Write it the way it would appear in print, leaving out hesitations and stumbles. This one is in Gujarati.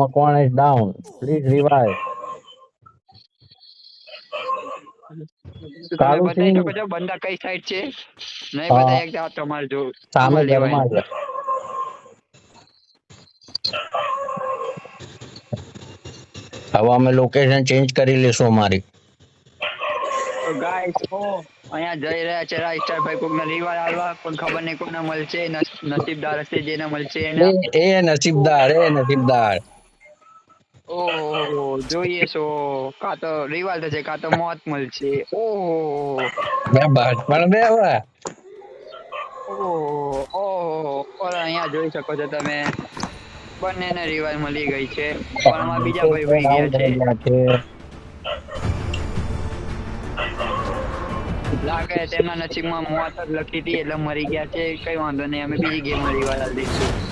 Makwan is down. Please revive. શું તમે કાળુ બતાવી સિંહ શકો છો બંદા કઈ સાઈડ છે? નહીં બતાવી શકતા તમારે જો સામે આમાં લેવાય. ઘરમાં છે. હવે અમે લોકેશન ચેન્જ કરી લેશું અમારી. તો ગાઈસ અહીંયા જઈ રહ્યા છે રાઇસ્ટર ભાઈ કોકને રિવાજ આલવા પણ ખબર નહીં કોને મળશે નસીબદાર હશે જેને મળશે એને. નસીબદાર. ઓહો જોઈએ છો કાં તો રિવાજ થશે કાં તો મોત મળશે. ઓહો બે બસ પણ બે હવે. ઓહો અહીંયા જોઈ શકો છો તમે બંનેને રિવાજ મળી ગઈ છે પણ આમાં બીજા ભાઈ વહી ગયા છે. લાગે તેમના નસીબમાં મોત જ લખી હતી એટલે મરી ગયા છે. કઈ વાંધો નહીં અમે બીજી ગેમ રિવાજ આલી દઈશું.